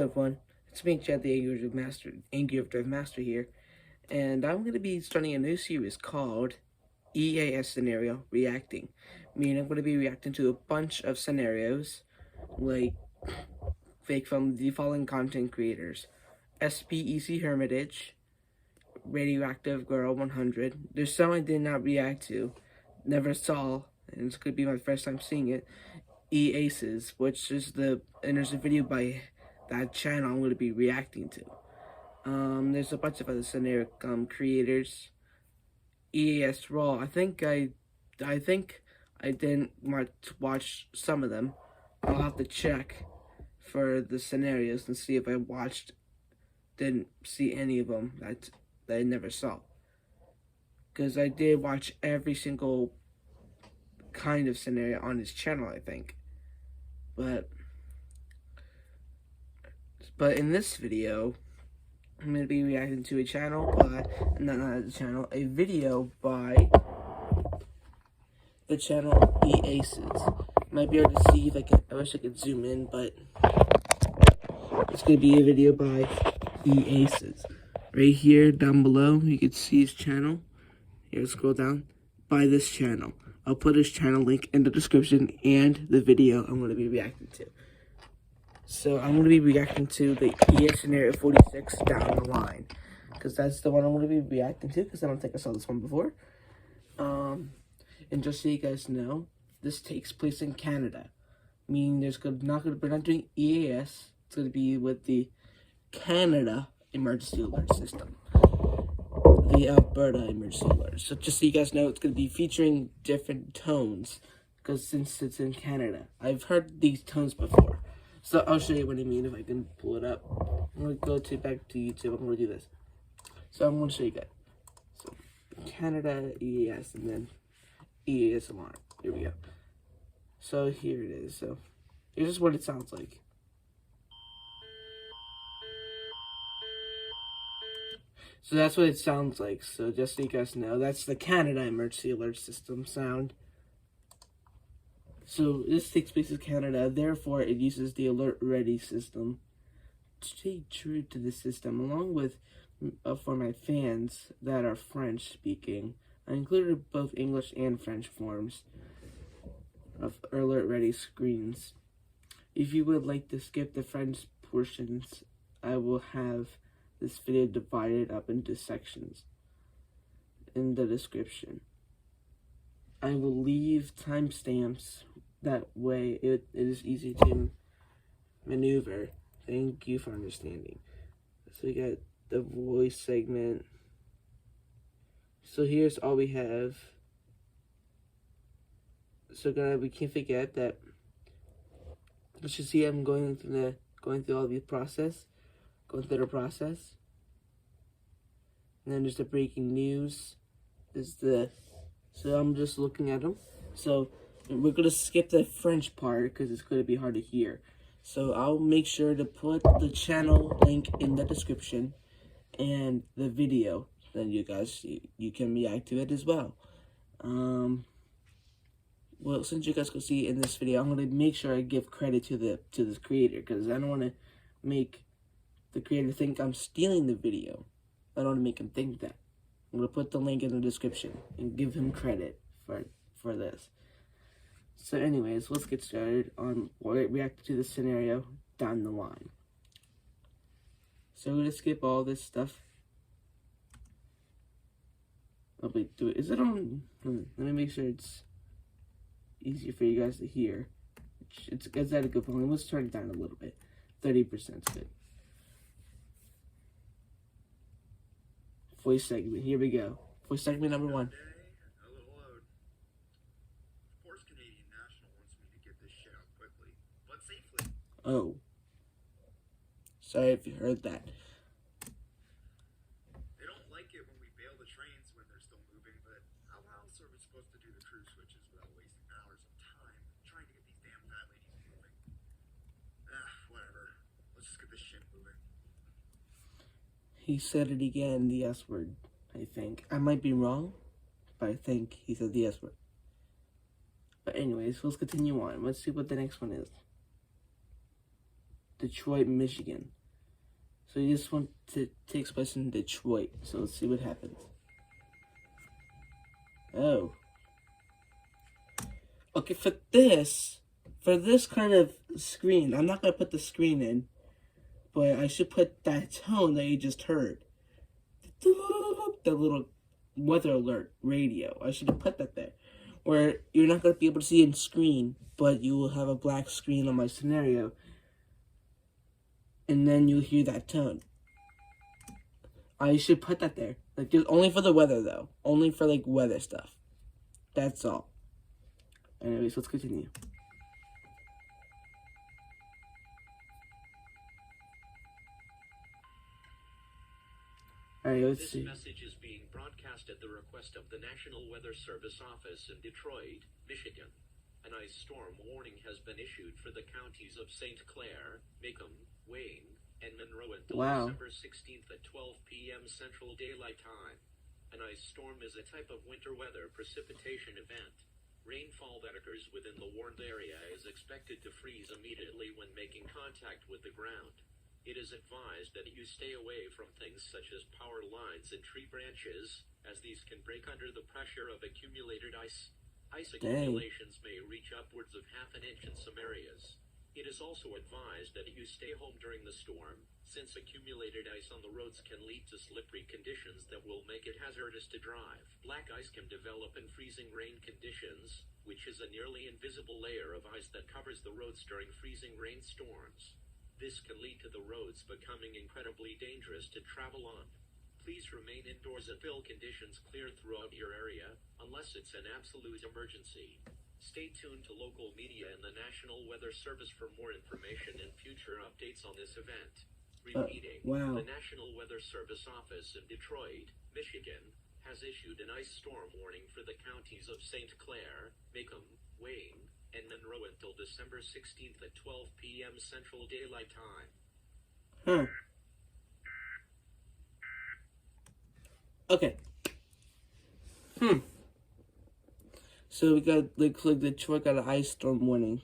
Hello everyone, it's me, Chad, the Angry of Drive Master here, and I'm going to be starting a new series called EAS Scenario Reacting. Meaning I'm going to be reacting to a bunch of scenarios, like from the following content creators: SPEC Hermitage, Radioactive Girl 100. There's some I did not react to, never saw, and it's going to be my first time seeing it. EAceS, which is and there's a video by that channel I'm going to be reacting to. There's a bunch of other scenario creators. EAS Raw. I think I didn't watch some of them. I'll have to check for the scenarios and see if I didn't see any of them that I never saw. Because I did watch every single kind of scenario on his channel, I think. But in this video, I'm going to be reacting to a video by the channel EAceS. Might be able to see if I wish I could zoom in, but it's going to be a video by EAceS. Right here, down below, you can see his channel. Here, scroll down, by this channel. I'll put his channel link in the description and the video I'm going to be reacting to. So I'm going to be reacting to the EAS Scenario 46 down the line, because that's the one I'm going to be reacting to, because I don't think I saw this one before. And just so you guys know, this takes place in Canada, meaning we're not doing EAS. It's going to be with the Canada Emergency Alert System, the Alberta Emergency Alert. So just so you guys know, it's going to be featuring different tones, because since it's in Canada, I've heard these tones before. So I'll show you what I mean if I can pull it up. I'm going to go back to YouTube. I'm going to do this. So I'm going to show you guys. So Canada, EAS, and then EAS alarm. Here we go. So here it is. So here's just what it sounds like. So that's what it sounds like. So just so you guys know, that's the Canada Emergency Alert System sound. So this takes place in Canada, therefore it uses the Alert Ready system. To stay true to the system, along with for my fans that are French speaking, I included both English and French forms of Alert Ready screens. If you would like to skip the French portions, I will have this video divided up into sections in the description. I will leave timestamps, that way it is easy to maneuver. Thank you for understanding. So we got the voice segment. So here's all we have. So we can't forget that. Let's just see, I'm going through all the process. Going through the process. And then there's the breaking news. So I'm just looking at them. So we're going to skip the French part because it's going to be hard to hear. So I'll make sure to put the channel link in the description and the video. Then you guys, you can react to it as well. Well, since you guys can see in this video, I'm going to make sure I give credit to this creator, because I don't want to make the creator think I'm stealing the video. I don't want to make him think that. I'm going to put the link in the description and give him credit for this. So anyways, let's get started on reacting to the scenario down the line. So we're going to skip all this stuff. Oh wait, is it on? Let me make sure it's easier for you guys to hear. It's at a good volume. Let's turn it down a little bit. 30% is good. Voice segment. Here we go. Voice segment number 1. Oh. Sorry if you heard that. They don't like it when we bail the trains when they're still moving, but how else are we supposed to do the crew switches without wasting hours of time trying to get these damn fat ladies moving? Whatever. Let's just get this shit moving. He said it again, the S word, I think. I might be wrong, but I think he said the S word. But anyways, let's continue on. Let's see what the next one is. Detroit, Michigan. So this one takes place in Detroit. So let's see what happens. Oh. Okay, for this kind of screen, I'm not going to put the screen in, but I should put that tone that you just heard. The little weather alert radio. I should have put that there. Where you're not going to be able to see in screen, but you will have a black screen on my scenario. And then you'll hear that tone. I should put that there. Like, just only for the weather, though. Only for, like, weather stuff. That's all. Anyways, let's continue. Alright, let's see. This message is being broadcast at the request of the National Weather Service office in Detroit, Michigan. An ice storm warning has been issued for the counties of St. Clair, Macomb, Wayne, and Monroe until December 16th at 12 p.m. Central Daylight Time. An ice storm is a type of winter weather precipitation event. Rainfall that occurs within the warned area is expected to freeze immediately when making contact with the ground. It is advised that you stay away from things such as power lines and tree branches, as these can break under the pressure of accumulated ice. Ice accumulations may reach upwards of half an inch in some areas. It is also advised that you stay home during the storm, since accumulated ice on the roads can lead to slippery conditions that will make it hazardous to drive. Black ice can develop in freezing rain conditions, which is a nearly invisible layer of ice that covers the roads during freezing rain storms. This can lead to the roads becoming incredibly dangerous to travel on. Please remain indoors until conditions clear throughout your area, unless it's an absolute emergency. Stay tuned to local media and the National Weather Service for more information and future updates on this event. Repeating, wow. The National Weather Service office in Detroit, Michigan, has issued an ice storm warning for the counties of St. Clair, Macomb, Wayne, and Monroe until December 16th at 12 p.m. Central Daylight Time. Okay. So we got, like Detroit got an ice storm warning.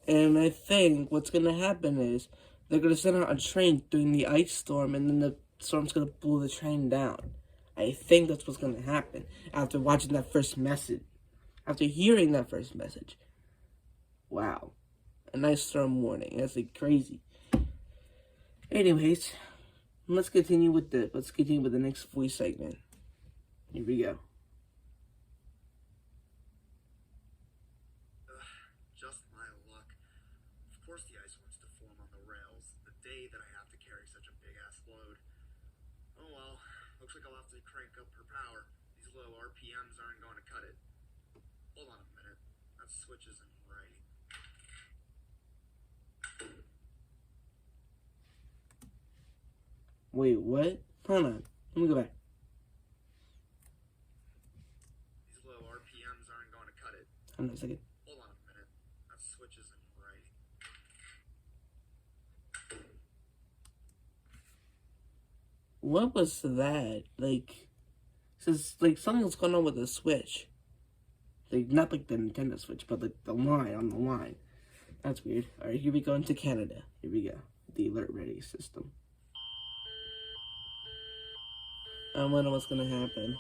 And I think what's going to happen is they're going to send out a train during the ice storm, and then the storm's going to blow the train down. I think that's what's going to happen after watching that first message. After hearing that first message. Wow. An ice storm warning. That's like crazy. Anyways, let's continue with the next voice segment. Here we go. Just my luck. Of course the ice wants to form on the rails the day that I have to carry such a big-ass load. Oh well, looks like I'll have to crank up her power. These low RPMs aren't going to cut it. Hold on a minute. That switch isn't right. Wait, what? Hold on. Let me go back. These low RPMs aren't going to cut it. Hold on a second. Hold on a minute. That switch isn't right. What was that? Like, says like something was going on with the Switch. Like, not like the Nintendo Switch, but like the line on the line. That's weird. Alright, here we go into Canada. Here we go. The alert ready system. I wonder what's gonna happen.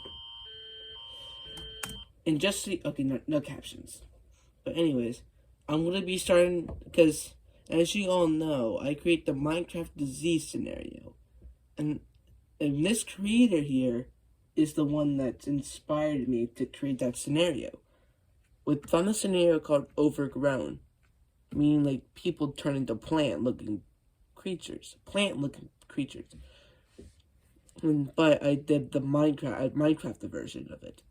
And just see, okay, no captions. But anyways, I'm gonna be starting, because as you all know, I create the Minecraft disease scenario. And this creator here is the one that's inspired me to create that scenario. We found a scenario called Overgrown, meaning like people turn into plant-looking creatures. But I did the Minecraft version of it.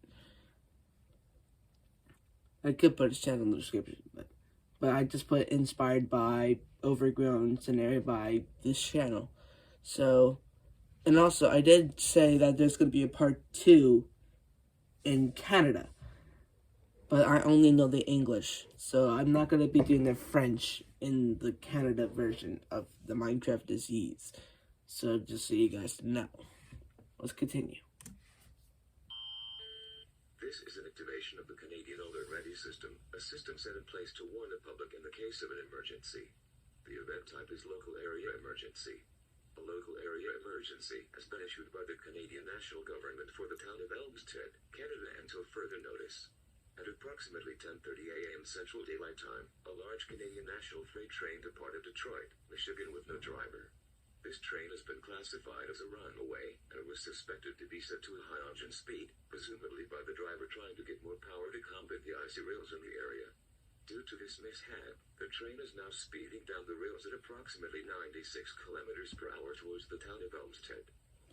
I could put his channel in the description, but I just put inspired by Overgrown scenario by this channel. So, and also I did say that there's going to be a part 2 in Canada, but I only know the English, so I'm not going to be doing the French in the Canada version of the Minecraft disease. So just so you guys know. Let's continue. This is an activation of the Canadian Alert Ready system, a system set in place to warn the public in the case of an emergency. The event type is local area emergency. A local area emergency has been issued by the Canadian National Government for the town of Elmstead, Canada until further notice. At approximately 10:30 a.m. Central Daylight Time, a large Canadian national freight train departed Detroit, Michigan with no driver. This train has been classified as a runaway, and it was suspected to be set to a high engine speed, presumably by the driver trying to get more power to combat the icy rails in the area. Due to this mishap, the train is now speeding down the rails at approximately 96 kilometers per hour towards the town of Elmstead.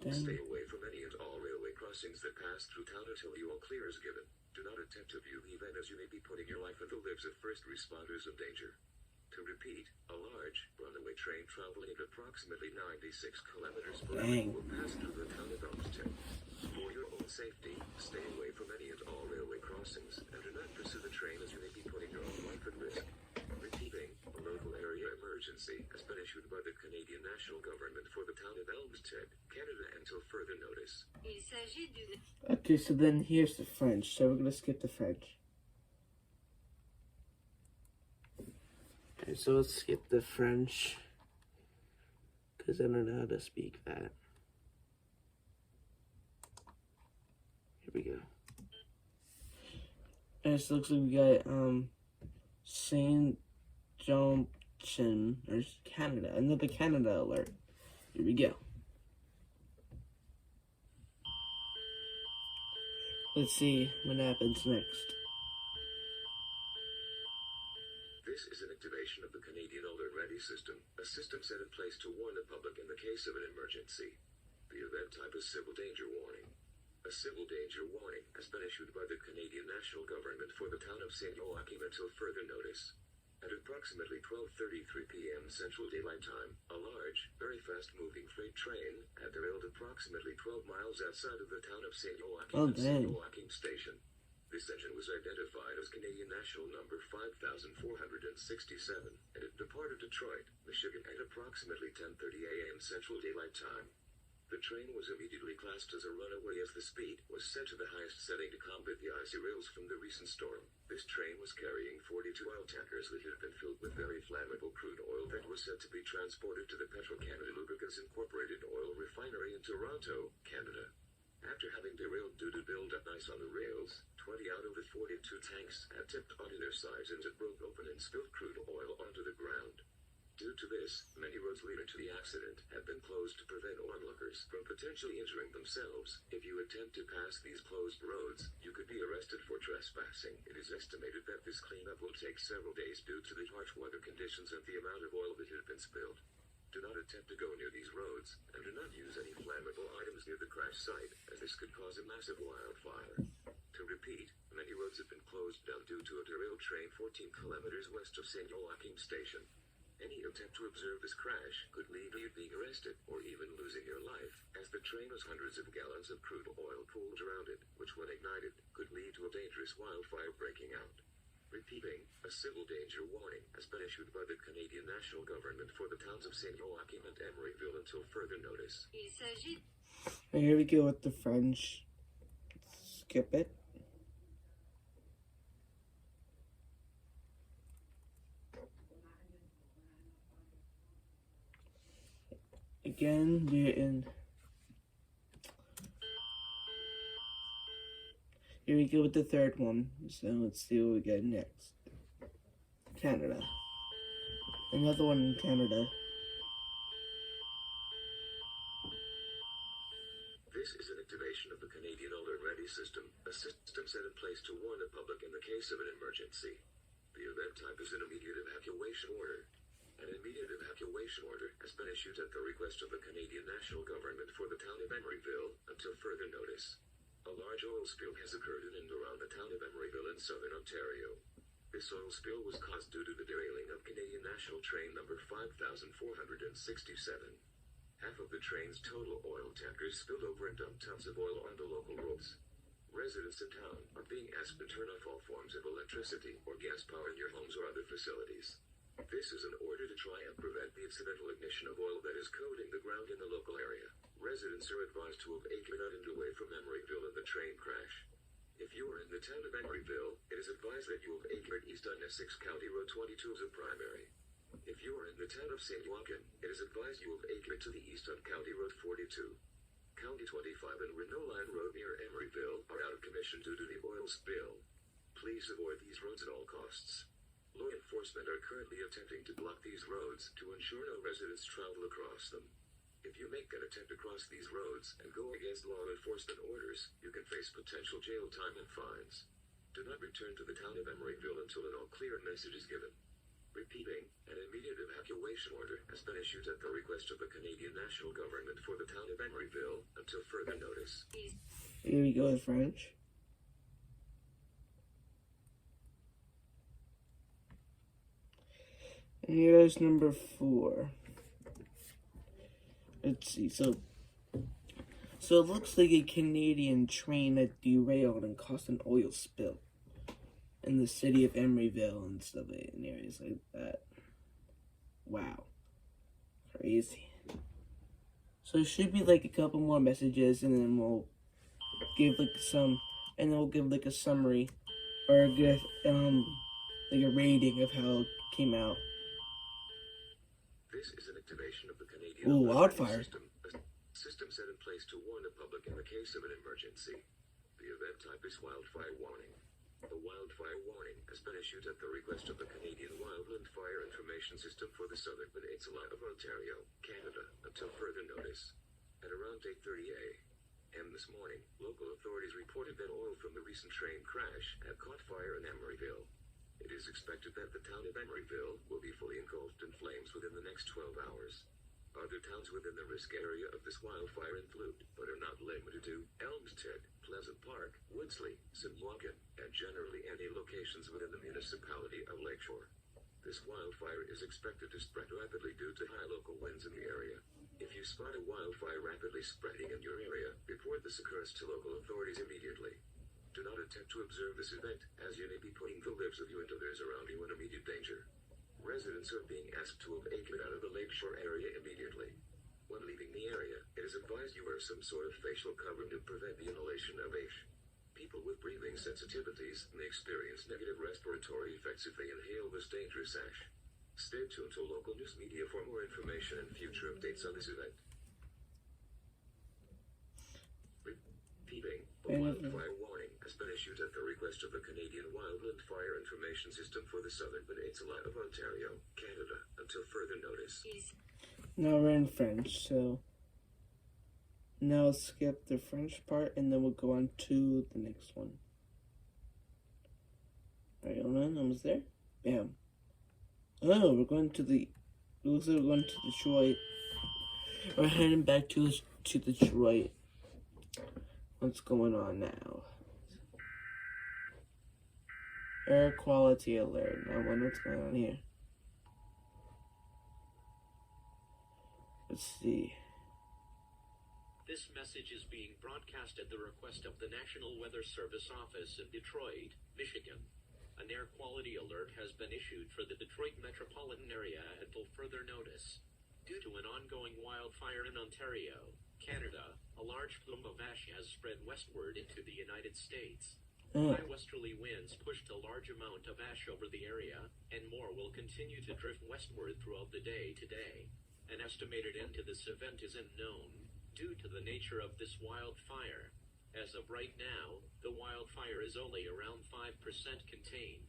Stay away from any and all railway crossings that pass through town until the all clear is given. Do not attempt to view the event as you may be putting your life and the lives of first responders in danger. To repeat, a large, runaway train traveling at approximately 96 kilometers per hour will pass through the town of Elmstead. For your own safety, stay away from any and all railway crossings, and do not pursue the train as you may be putting your own life at risk. Repeating, a local area emergency has been issued by the Canadian National Government for the town of Elmstead, Canada until further notice. Il s'agit d'une... Okay, so then here's the French. So we're gonna skip the French. Okay, so let's skip the French because I don't know how to speak that. Here we go. And it looks like we got Saint John, or Canada, another Canada alert. Here we go. Let's see what happens next. This is an activation of the Canadian Alert Ready system, a system set in place to warn the public in the case of an emergency. The event type is civil danger warning. A civil danger warning has been issued by the Canadian National Government for the town of St. Joachim until further notice. At approximately 12:33 p.m. Central Daylight Time, a large, very fast-moving freight train had derailed approximately 12 miles outside of the town of St. Joachim at St. Joachim Station. This engine was identified as Canadian National number 5467, and it departed Detroit, Michigan at approximately 10:30 a.m. Central Daylight Time. The train was immediately classed as a runaway as the speed was set to the highest setting to combat the icy rails from the recent storm. This train was carrying 42 oil tankers that had been filled with very flammable crude oil that was said to be transported to the Petro-Canada Lubricants Incorporated oil refinery in Toronto, Canada. After having derailed due to build-up ice on the rails, 20 out of the 42 tanks had tipped onto their sides and it broke open and spilled crude oil onto the ground. Due to this, many roads leading to the accident have been closed to prevent onlookers from potentially injuring themselves. If you attempt to pass these closed roads, you could be arrested for trespassing. It is estimated that this cleanup will take several days due to the harsh weather conditions and the amount of oil that had been spilled. Do not attempt to go near these roads, and do not use any flammable items near the crash site, as this could cause a massive wildfire. To repeat, many roads have been closed down due to a derailed train 14 kilometers west of St. Joachim Station. Any attempt to observe this crash could lead to you being arrested or even losing your life, as the train has hundreds of gallons of crude oil pooled around it, which when ignited, could lead to a dangerous wildfire breaking out. Repeating, a civil danger warning has been issued by the Canadian National Government for the towns of St. Joachim and Emeryville until further notice. Il s'agit... And here we go with the French. Skip it. Again, we're in. Here we go with the third one. So let's see what we get next. Canada. Another one in Canada. This is an activation of the Canadian Alert Ready system, a system set in place to warn the public in the case of an emergency. The event type is an immediate evacuation order. An immediate evacuation order has been issued at the request of the Canadian National Government for the town of Emeryville until further notice. A large oil spill has occurred in and around the town of Emeryville in southern Ontario. This oil spill was caused due to the derailing of Canadian National train number 5467. Half of the train's total oil tankers spilled over and dumped tons of oil on the local roads. Residents in town are being asked to turn off all forms of electricity or gas power in your homes or other facilities. This is an order to try and prevent the incidental ignition of oil that is coating the ground in the local area. Residents are advised to evacuate out and away from Emeryville in the train crash. If you are in the town of Emeryville, it is advised that you evacuate east on Essex County Road 22 as a primary. If you are in the town of St. Joaquin, it is advised you evacuate to the east on County Road 42. County 25 and Renault Line Road near Emeryville are out of commission due to the oil spill. Please avoid these roads at all costs. Law enforcement are currently attempting to block these roads to ensure no residents travel across them. If you make an attempt to cross these roads and go against law enforcement orders, you can face potential jail time and fines. Do not return to the town of Emeryville until an all-clear message is given. Repeating, an immediate evacuation order has been issued at the request of the Canadian national government for the town of Emeryville until further notice. Here we go, French. And here's number 4. Let's see, so it looks like a Canadian train that derailed and caused an oil spill in the city of Emeryville and stuff in areas like that. Wow. Crazy. So it should be like a couple more messages and then we'll give like a summary or give like a rating of how it came out. This is an activation of the Canadian Ooh, wildfire. system, a system set in place to warn the public in the case of an emergency. The event type is wildfire warning. The wildfire warning has been issued at the request of the Canadian Wildland Fire Information System for the Southern Peninsula of Ontario, Canada, until further notice. At around 8:30 a.m. this morning, local authorities reported that oil from the recent train crash had caught fire in Emeryville. It is expected that the town of Emeryville will be fully engulfed in flames within the next 12 hours. Other towns within the risk area of this wildfire include, but are not limited to, Elmstead, Pleasant Park, Woodsley, St. Joaquin, and generally any locations within the municipality of Lakeshore. This wildfire is expected to spread rapidly due to high local winds in the area. If you spot a wildfire rapidly spreading in your area, report this occurrence to local authorities immediately. Do not attempt to observe this event, as you may be putting the lives of you and others around you in immediate danger. Residents are being asked to evacuate out of the lakeshore area immediately. When leaving the area, it is advised you wear some sort of facial covering to prevent the inhalation of ash. People with breathing sensitivities may experience negative respiratory effects if they inhale this dangerous ash. Stay tuned to local news media for more information and future updates on this event. Repeating, the wildfire warning has been issued at the request of the Canadian Wildland Fire Information System for the Southern Peninsula of Ontario, Canada, until further notice. Now we're in French, so now skip the French part and then we'll go on to the next one. Alright, hold on, almost there. Bam. Oh, we're going to Detroit. We're heading back to Detroit. What's going on now? Air quality alert. I wonder what's going on here. Let's see. This message is being broadcast at the request of the National Weather Service office in Detroit, Michigan. An air quality alert has been issued for the Detroit metropolitan area until further notice. Due to an ongoing wildfire in Ontario, Canada, a large plume of ash has spread westward into the United States. High westerly winds pushed a large amount of ash over the area, and more will continue to drift westward throughout the day today. An estimated end to this event is unknown, due to the nature of this wildfire. As of right now, the wildfire is only around 5% contained.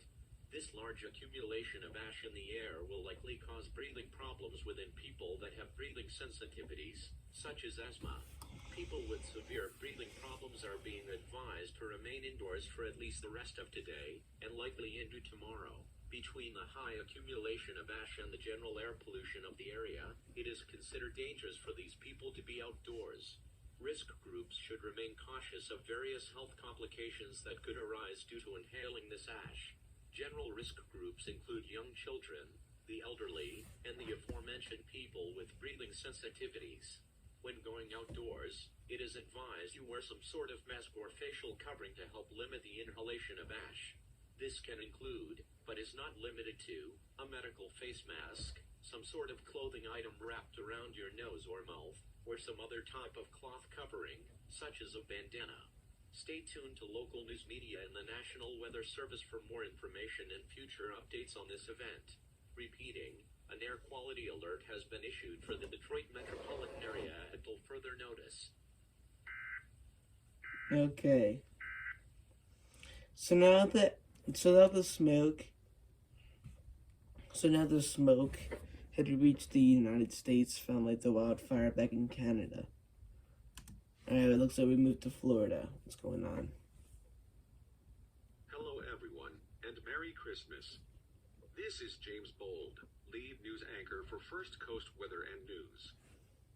This large accumulation of ash in the air will likely cause breathing problems within people that have breathing sensitivities, such as asthma. People with severe breathing problems are being advised to remain indoors for at least the rest of today, and likely into tomorrow. Between the high accumulation of ash and the general air pollution of the area, it is considered dangerous for these people to be outdoors. Risk groups should remain cautious of various health complications that could arise due to inhaling this ash. General risk groups include young children, the elderly, and the aforementioned people with breathing sensitivities. When going outdoors, it is advised you wear some sort of mask or facial covering to help limit the inhalation of ash. This can include, but is not limited to, a medical face mask, some sort of clothing item wrapped around your nose or mouth, or some other type of cloth covering, such as a bandana. Stay tuned to local news media and the National Weather Service for more information and future updates on this event. Repeating, An air quality alert has been issued for the Detroit metropolitan area until further notice. Okay. So now the smoke had reached the United States from like the wildfire back in Canada. Alright, it looks like we moved to Florida. What's going on? Hello everyone, and Merry Christmas. This is James Bold, lead news anchor for First Coast Weather and News.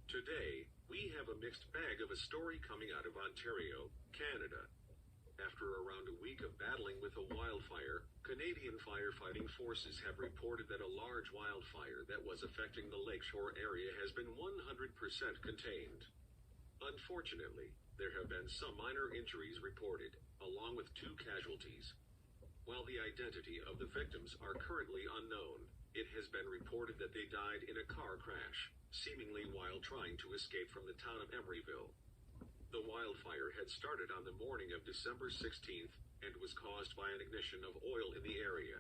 Today, we have a mixed bag of a story coming out of Ontario, Canada. After around a week of battling with a wildfire, Canadian firefighting forces have reported that a large wildfire that was affecting the lakeshore area has been 100% contained. Unfortunately, there have been some minor injuries reported, along with 2 casualties. While the identity of the victims are currently unknown, it has been reported that they died in a car crash, seemingly while trying to escape from the town of Emeryville. The wildfire had started on the morning of December 16th and was caused by an ignition of oil in the area.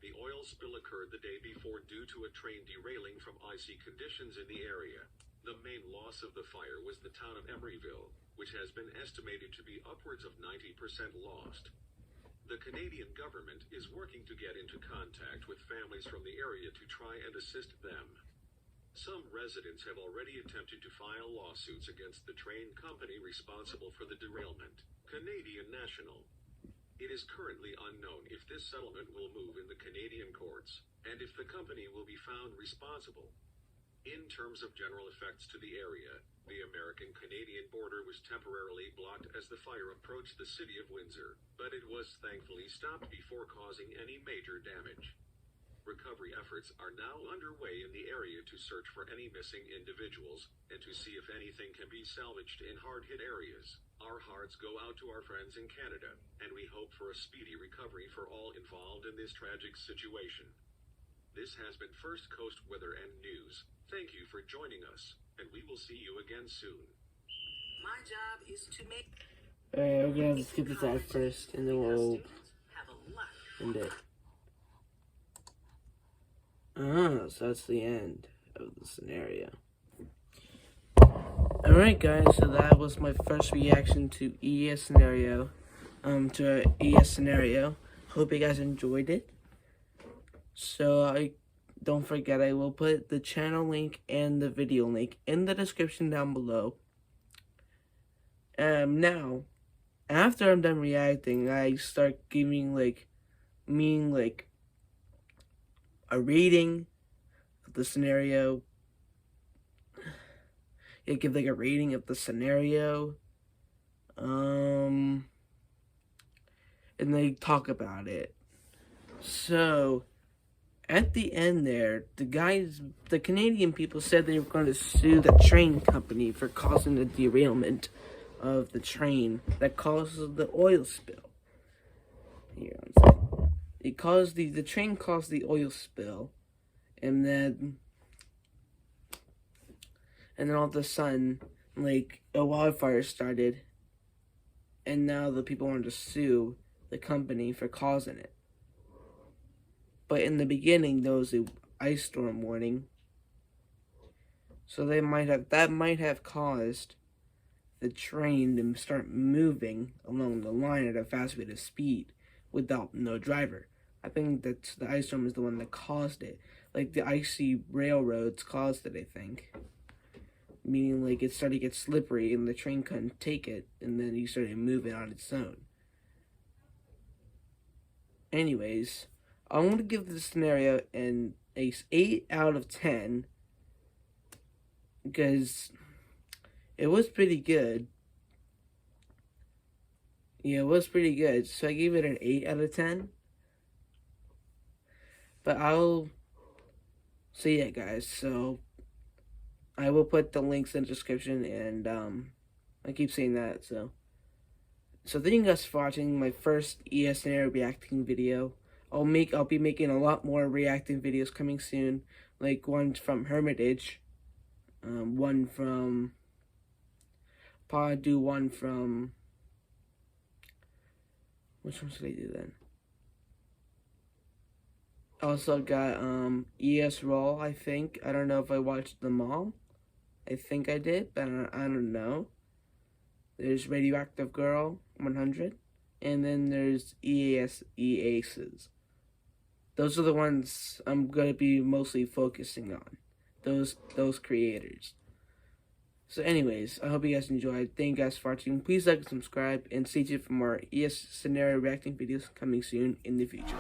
The oil spill occurred the day before due to a train derailing from icy conditions in the area. The main loss of the fire was the town of Emeryville, which has been estimated to be upwards of 90% lost. The Canadian government is working to get into contact with families from the area to try and assist them. Some residents have already attempted to file lawsuits against the train company responsible for the derailment, Canadian National. It is currently unknown if this settlement will move in the Canadian courts, and if the company will be found responsible. In terms of general effects to the area, the American-Canadian border was temporarily blocked as the fire approached the city of Windsor, but it was thankfully stopped before causing any major damage. Recovery efforts are now underway in the area to search for any missing individuals, and to see if anything can be salvaged in hard-hit areas. Our hearts go out to our friends in Canada, and we hope for a speedy recovery for all involved in this tragic situation. This has been First Coast Weather and News. Thank you for joining us, and we will see you again soon. My job is to make. Alright, we're gonna have to skip this ad first, and then we'll Have a lot. end it. So that's the end of the scenario. Alright guys, so that was my first reaction to EAS Scenario. To EAS Scenario. Hope you guys enjoyed it. So don't forget, I will put the channel link and the video link in the description down below. Now, after I'm done reacting, I start giving a rating of the scenario. You give like a rating of the scenario. And they talk about it. So at the end there, the Canadian people said they were going to sue the train company for causing the derailment of the train that caused the oil spill. Here, it caused the train caused the oil spill, and then all of a sudden, like, a wildfire started, and now the people wanted to sue the company for causing it. But in the beginning, there was a ice storm warning, so that might have caused the train to start moving along the line at a fast rate of speed without no driver. I think that the ice storm is the one that caused it. Like, the icy railroads caused it, I think. Meaning, like, it started to get slippery and the train couldn't take it, and then it started moving on its own. Anyways, I'm going to give this scenario an 8 out of 10, because it was pretty good. Yeah, it was pretty good, so I gave it an 8 out of 10. But so yeah guys, so I will put the links in the description, and I keep saying that, so thank you guys for watching my first EAS Scenario reacting video. I'll be making a lot more reacting videos coming soon, like one from Hermitage, one from, probably do one from, which one should I do then? Also got ES Roll, I think. I don't know if I watched them all. I think I did, but I don't know. There's Radioactive Girl 100, and then there's EACES. Those are the ones I'm gonna be mostly focusing on. Those creators. So anyways, I hope you guys enjoyed. Thank you guys for watching. Please like and subscribe, and stay tuned for more ES Scenario reacting videos coming soon in the future.